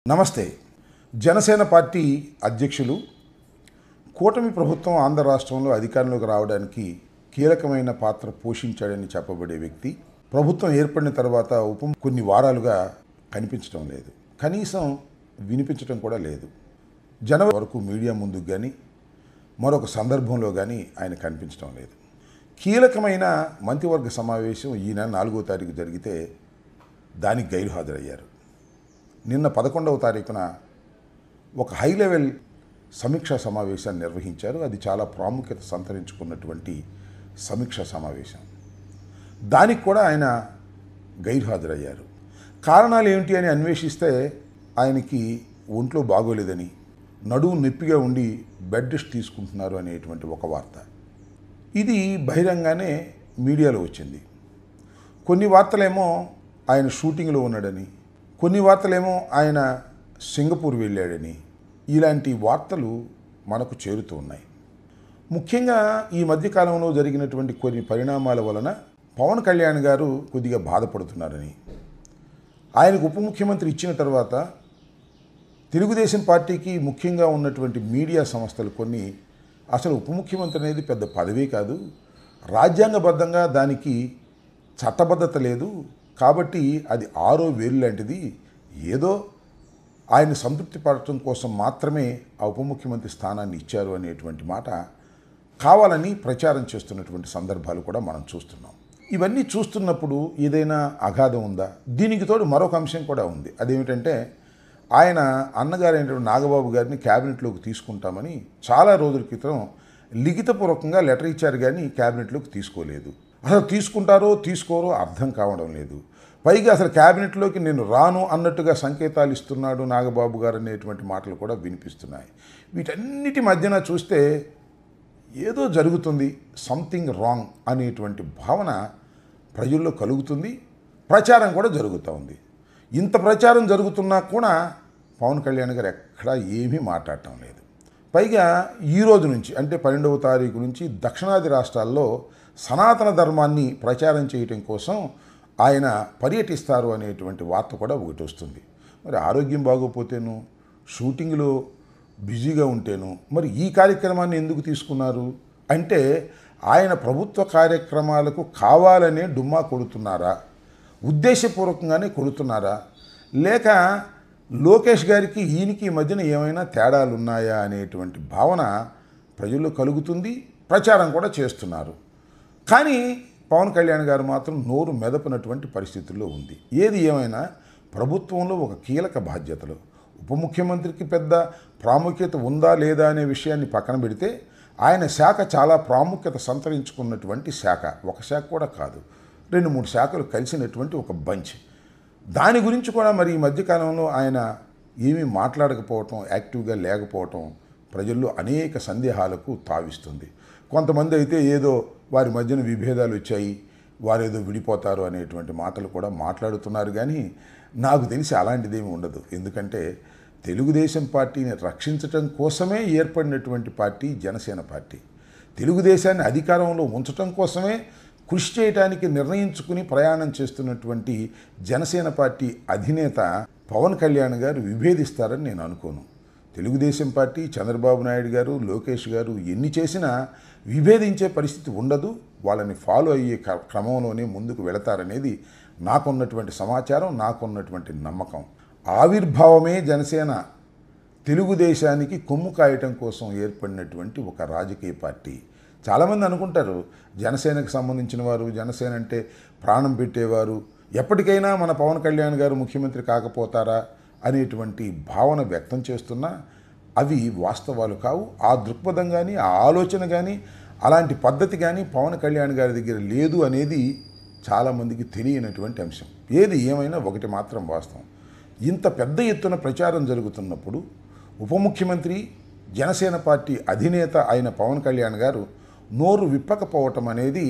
నమస్తే. జనసేన పార్టీ అధ్యక్షులు కూటమి ప్రభుత్వం ఆంధ్ర రాష్ట్రంలో అధికారంలోకి రావడానికి కీలకమైన పాత్ర పోషించాడని చెప్పబడే వ్యక్తి ప్రభుత్వం ఏర్పడిన తర్వాత కొన్ని వారాలుగా కనిపించడం లేదు, కనీసం వినిపించడం కూడా లేదు. జనవరి వరకు మీడియా ముందుకు కానీ మరొక సందర్భంలో కానీ ఆయన కనిపించడం లేదు. కీలకమైన మంత్రివర్గ సమావేశం ఈ నెల 4వ తారీఖు జరిగితే దానికి గైర్హాజరయ్యారు. నిన్న 11వ తారీఖున ఒక హై లెవెల్ సమీక్షా సమావేశాన్ని నిర్వహించారు. అది చాలా ప్రాముఖ్యత సంతరించుకున్నటువంటి సమీక్షా సమావేశం. దానికి కూడా ఆయన గైర్హాజరయ్యారు. కారణాలు ఏమిటి అని అన్వేషిస్తే ఆయనకి ఒంట్లో బాగోలేదని, నడువు నొప్పిగా ఉండి బెడ్ రెస్ట్ తీసుకుంటున్నారు అనేటువంటి ఒక వార్త. ఇది బహిరంగానే మీడియాలో వచ్చింది. కొన్ని వార్తలేమో ఆయన షూటింగ్లో ఉన్నాడని, కొన్ని వార్తలేమో ఆయన సింగపూర్ వెళ్ళాడని, ఇలాంటి వార్తలు మనకు చేరుతూ ఉన్నాయి. ముఖ్యంగా ఈ మధ్యకాలంలో జరిగినటువంటి కొన్ని పరిణామాల వలన పవన్ కళ్యాణ్ గారు కొద్దిగా బాధపడుతున్నారని, ఆయనకు ఉప ముఖ్యమంత్రి ఇచ్చిన తర్వాత తెలుగుదేశం పార్టీకి ముఖ్యంగా ఉన్నటువంటి మీడియా సంస్థలు కొన్ని అసలు ఉప ముఖ్యమంత్రి అనేది పెద్ద పదవీ కాదు, రాజ్యాంగబద్ధంగా దానికి చట్టబద్ధత లేదు, కాబట్టి అది 6వ వేలు లాంటిది, ఏదో ఆయన సంతృప్తి పడటం కోసం మాత్రమే ఆ ఉప ముఖ్యమంత్రి స్థానాన్ని ఇచ్చారు అనేటువంటి మాట కావాలని ప్రచారం చేస్తున్నటువంటి సందర్భాలు కూడా మనం చూస్తున్నాం. ఇవన్నీ చూస్తున్నప్పుడు ఏదైనా అగాధం ఉందా? దీనికి తోడు మరొక అంశం కూడా ఉంది. అదేమిటంటే ఆయన అన్నగారైనటువంటి నాగబాబు గారిని క్యాబినెట్లోకి తీసుకుంటామని చాలా రోజుల క్రితం లిఖితపూర్వకంగా లెటర్ ఇచ్చారు, కానీ క్యాబినెట్లోకి తీసుకోలేదు. అసలు తీసుకుంటారో తీసుకోరో అర్థం కావడం లేదు. పైగా అసలు క్యాబినెట్లోకి నేను రాను అన్నట్టుగా సంకేతాలు ఇస్తున్నాడు నాగబాబు గారు అనేటువంటి మాటలు కూడా వినిపిస్తున్నాయి. వీటన్నిటి మధ్యన చూస్తే ఏదో జరుగుతుంది, సంథింగ్ రాంగ్ అనేటువంటి భావన ప్రజల్లో కలుగుతుంది. ప్రచారం కూడా జరుగుతూ ఉంది. ఇంత ప్రచారం జరుగుతున్నా కూడా పవన్ కళ్యాణ్ గారు ఎక్కడా ఏమీ మాట్లాడటం లేదు. పైగా ఈ రోజు నుంచి అంటే 12వ తారీఖు నుంచి దక్షిణాది రాష్ట్రాల్లో సనాతన ధర్మాన్ని ప్రచారం చేయటం కోసం ఆయన పర్యటిస్తారు అనేటువంటి వార్త కూడా ఒకటి వస్తుంది. మరి ఆరోగ్యం బాగోపోతేను, షూటింగ్లో బిజీగా ఉంటేను మరి ఈ కార్యక్రమాన్ని ఎందుకు తీసుకున్నారు అంటే ఆయన ప్రభుత్వ కార్యక్రమాలకు కావాలనే డుమ్మా కొడుతున్నారా, ఉద్దేశపూర్వకంగానే కొడుతున్నారా, లేక లోకేష్ గారికి ఈయనకి మధ్యన ఏమైనా తేడాలు ఉన్నాయా అనేటువంటి భావన ప్రజల్లో కలుగుతుంది. ప్రచారం కూడా చేస్తున్నారు. కానీ పవన్ కళ్యాణ్ గారు మాత్రం నోరు మెదపనటువంటి పరిస్థితుల్లో ఉంది. ఏది ఏమైనా ప్రభుత్వంలో ఒక కీలక బాధ్యతలు, ఉప ముఖ్యమంత్రికి పెద్ద ప్రాముఖ్యత ఉందా లేదా అనే విషయాన్ని పక్కన పెడితే ఆయన శాఖ చాలా ప్రాముఖ్యత సంతరించుకున్నటువంటి శాఖ. ఒక శాఖ కూడా కాదు, 2-3 శాఖలు కలిసినటువంటి ఒక బంచ్. దాని గురించి కూడా మరి ఈ మధ్యకాలంలో ఆయన ఏమీ మాట్లాడకపోవటం, యాక్టివ్గా లేకపోవటం ప్రజల్లో అనేక సందేహాలకు తావిస్తుంది. కొంతమంది అయితే ఏదో వారి మధ్యన విభేదాలు వచ్చాయి, వారేదో విడిపోతారు అనేటువంటి మాటలు కూడా మాట్లాడుతున్నారు. కానీ నాకు తెలిసి అలాంటిదేమీ ఉండదు. ఎందుకంటే తెలుగుదేశం పార్టీని రక్షించటం కోసమే ఏర్పడినటువంటి పార్టీ జనసేన పార్టీ. తెలుగుదేశాన్ని అధికారంలో ఉంచటం కోసమే కృషి చేయడానికి నిర్ణయించుకుని ప్రయాణం చేస్తున్నటువంటి జనసేన పార్టీ అధినేత పవన్ కళ్యాణ్ గారు విభేదిస్తారని నేను అనుకోను. తెలుగుదేశం పార్టీ, చంద్రబాబు నాయుడు గారు, లోకేష్ గారు ఎన్ని చేసినా విభేదించే పరిస్థితి ఉండదు. వాళ్ళని ఫాలో అయ్యే క్రమంలోనే ముందుకు వెళతారనేది నాకున్నటువంటి సమాచారం, నాకున్నటువంటి నమ్మకం. ఆవిర్భావమే జనసేన తెలుగుదేశానికి కొమ్ము కాయటం కోసం ఏర్పడినటువంటి ఒక రాజకీయ పార్టీ. చాలామంది అనుకుంటారు జనసేనకు సంబంధించిన వారు, జనసేన అంటే ప్రాణం పెట్టేవారు, ఎప్పటికైనా మన పవన్ కళ్యాణ్ గారు ముఖ్యమంత్రి కాకపోతారా అనేటువంటి భావన వ్యక్తం చేస్తున్నా అవి వాస్తవాలు కావు. ఆ దృక్పథం కానీ, ఆ ఆలోచన కానీ, అలాంటి పద్ధతి కానీ పవన్ కళ్యాణ్ గారి దగ్గర లేదు అనేది చాలామందికి తెలియనటువంటి అంశం. ఏది ఏమైనా ఒకటి మాత్రం వాస్తవం, ఇంత పెద్ద ఎత్తున ప్రచారం జరుగుతున్నప్పుడు ఉప ముఖ్యమంత్రి, జనసేన పార్టీ అధినేత అయిన పవన్ కళ్యాణ్ గారు నోరు విప్పకపోవటం అనేది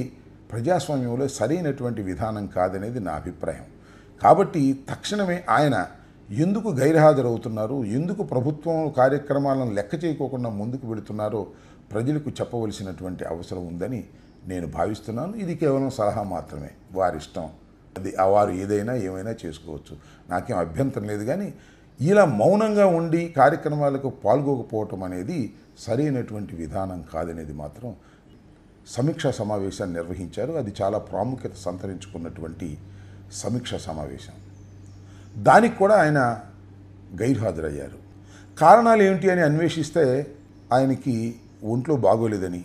ప్రజాస్వామ్యంలో సరైనటువంటి విధానం కాదనేది నా అభిప్రాయం. కాబట్టి తక్షణమే ఆయన ఎందుకు గైర్హాజరవుతున్నారు, ఎందుకు ప్రభుత్వం కార్యక్రమాలను లెక్క చేయకోకుండా ముందుకు వెళుతున్నారో ప్రజలకు చెప్పవలసినటువంటి అవసరం ఉందని నేను భావిస్తున్నాను. ఇది కేవలం సలహా మాత్రమే, వారిష్టం. అది వారు ఏదైనా ఏమైనా చేసుకోవచ్చు, నాకేం అభ్యంతరం లేదు. కానీ ఇలా మౌనంగా ఉండి కార్యక్రమాలకు పాల్గొకపోవటం అనేది సరైనటువంటి విధానం కాదనేది మాత్రం సమీక్షా సమావేశాన్ని నిర్వహించారు. అది చాలా ప్రాముఖ్యత సంతరించుకున్నటువంటి సమీక్షా సమావేశం. దానికి కూడా ఆయన గైర్హాజరయ్యారు. కారణాలు ఏమిటి అని అన్వేషిస్తే ఆయనకి ఒంట్లో బాగోలేదని,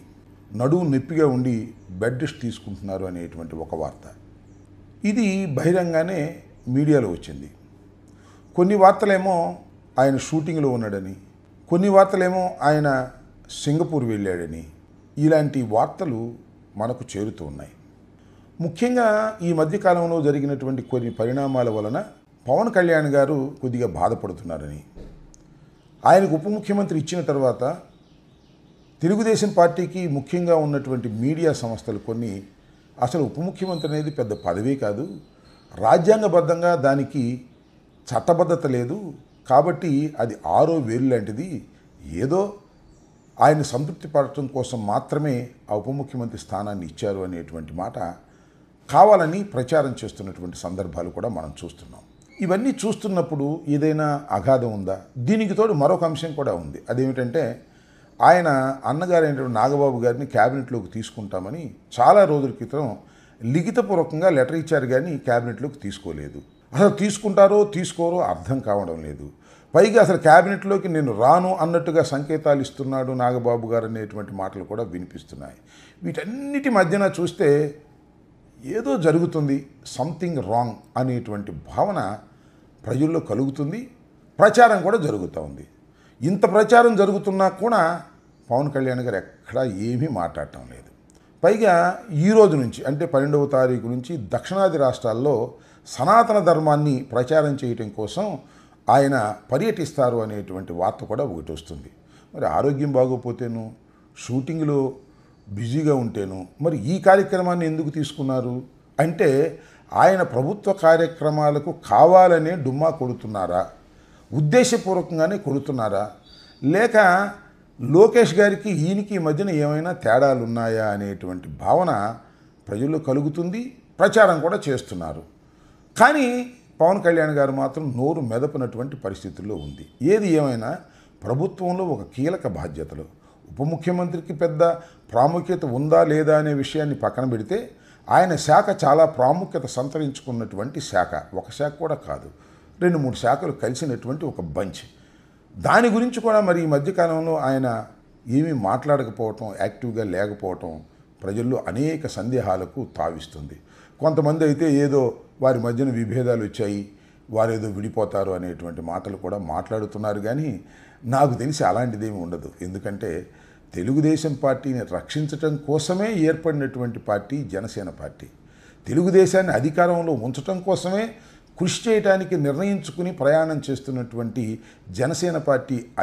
నడుము నొప్పిగా ఉండి బెడ్ రెస్ట్ తీసుకుంటున్నారు అనేటువంటి ఒక వార్త. ఇది బహిరంగానే మీడియాలో వచ్చింది. కొన్ని వార్తలేమో ఆయన షూటింగ్లో ఉన్నాడని, కొన్ని వార్తలేమో ఆయన సింగపూర్ వెళ్ళాడని, ఇలాంటి వార్తలు మనకు చేరుతూ ఉన్నాయి. ముఖ్యంగా ఈ మధ్యకాలంలో జరిగినటువంటి కొన్ని పరిణామాల వలన పవన్ కళ్యాణ్ గారు కొద్దిగా బాధపడుతున్నారని, ఆయనకు ఉప ముఖ్యమంత్రి ఇచ్చిన తర్వాత తెలుగుదేశం పార్టీకి ముఖ్యంగా ఉన్నటువంటి మీడియా సంస్థలు కొన్ని అసలు ఉప ముఖ్యమంత్రి అనేది పెద్ద పదవే కాదు, రాజ్యాంగబద్ధంగా దానికి చట్టబద్ధత లేదు, కాబట్టి అది ఆరో వేలు లాంటిది, ఏదో ఆయన సంతృప్తి పడటం కోసం మాత్రమే ఆ ఉప ముఖ్యమంత్రి స్థానాన్ని ఇచ్చారు అనేటువంటి మాట కావాలని ప్రచారం చేస్తున్నటువంటి సందర్భాలు కూడా మనం చూస్తున్నాం. ఇవన్నీ చూస్తున్నప్పుడు ఏదైనా అగాధం ఉందా? దీనికి తోడు మరొక అంశం కూడా ఉంది. అదేమిటంటే ఆయన అన్నగారైనటువంటి నాగబాబు గారిని క్యాబినెట్లోకి తీసుకుంటామని చాలా రోజుల క్రితం లిఖితపూర్వకంగా లెటర్ ఇచ్చారు, కానీ క్యాబినెట్లోకి తీసుకోలేదు. అసలు తీసుకుంటారో తీసుకోరో అర్థం కావడం లేదు. పైగా అసలు క్యాబినెట్లోకి నేను రాను అన్నట్టుగా సంకేతాలు ఇస్తున్నాడు నాగబాబు గారు అనేటువంటి మాటలు కూడా వినిపిస్తున్నాయి. వీటన్నిటి మధ్యన చూస్తే ఏదో జరుగుతుంది, సంథింగ్ రాంగ్ అనేటువంటి భావన ప్రజల్లో కలుగుతుంది. ప్రచారం కూడా జరుగుతూ ఉంది. ఇంత ప్రచారం జరుగుతున్నా కూడా పవన్ కళ్యాణ్ గారు ఎక్కడా ఏమీ మాట్లాడటం లేదు. పైగా ఈ రోజు నుంచి అంటే 12వ తారీఖు నుంచి దక్షిణాది రాష్ట్రాల్లో సనాతన ధర్మాన్ని ప్రచారం చేయటం కోసం ఆయన పర్యటిస్తారు అనేటువంటి వార్త కూడా ఒకటి వస్తుంది. మరి ఆరోగ్యం బాగోపోతేను, షూటింగ్లో బిజీగా ఉంటేను మరి ఈ కార్యక్రమాన్ని ఎందుకు తీసుకున్నారు అంటే ఆయన ప్రభుత్వ కార్యక్రమాలకు కావాలనే డుమ్మా కొడుతున్నారా, ఉద్దేశపూర్వకంగానే కొడుతున్నారా, లేక లోకేష్ గారికి ఈయనకి మధ్యన ఏమైనా తేడాలు ఉన్నాయా అనేటువంటి భావన ప్రజల్లో కలుగుతుంది. ప్రచారం కూడా చేస్తున్నారు. కానీ పవన్ కళ్యాణ్ గారు మాత్రం నోరు మెదపనటువంటి పరిస్థితుల్లో ఉంది. ఏది ఏమైనా ప్రభుత్వంలో ఒక కీలక బాధ్యతలు, ఉప ముఖ్యమంత్రికి పెద్ద ప్రాముఖ్యత ఉందా లేదా అనే విషయాన్ని పక్కన పెడితే ఆయన శాఖ చాలా ప్రాముఖ్యత సంతరించుకున్నటువంటి శాఖ. ఒక శాఖ కూడా కాదు, 2-3 శాఖలు కలిసినటువంటి ఒక బంచ్. దాని గురించి కూడా మరి ఈ మధ్యకాలంలో ఆయన ఏమీ మాట్లాడకపోవటం, యాక్టివ్గా లేకపోవటం ప్రజల్లో అనేక సందేహాలకు తావిస్తుంది. కొంతమంది అయితే ఏదో వారి మధ్యన విభేదాలు వచ్చాయి, వారేదో విడిపోతారు అనేటువంటి మాటలు కూడా మాట్లాడుతున్నారు. కానీ నాకు తెలిసి అలాంటిదేమీ ఉండదు. ఎందుకంటే తెలుగుదేశం పార్టీని రక్షించటం కోసమే ఏర్పడినటువంటి పార్టీ జనసేన పార్టీ. తెలుగుదేశాన్ని అధికారంలో ఉంచటం కోసమే కృషి చేయడానికి నిర్ణయించుకుని ప్రయాణం చేస్తున్నటువంటి జనసేన పార్టీ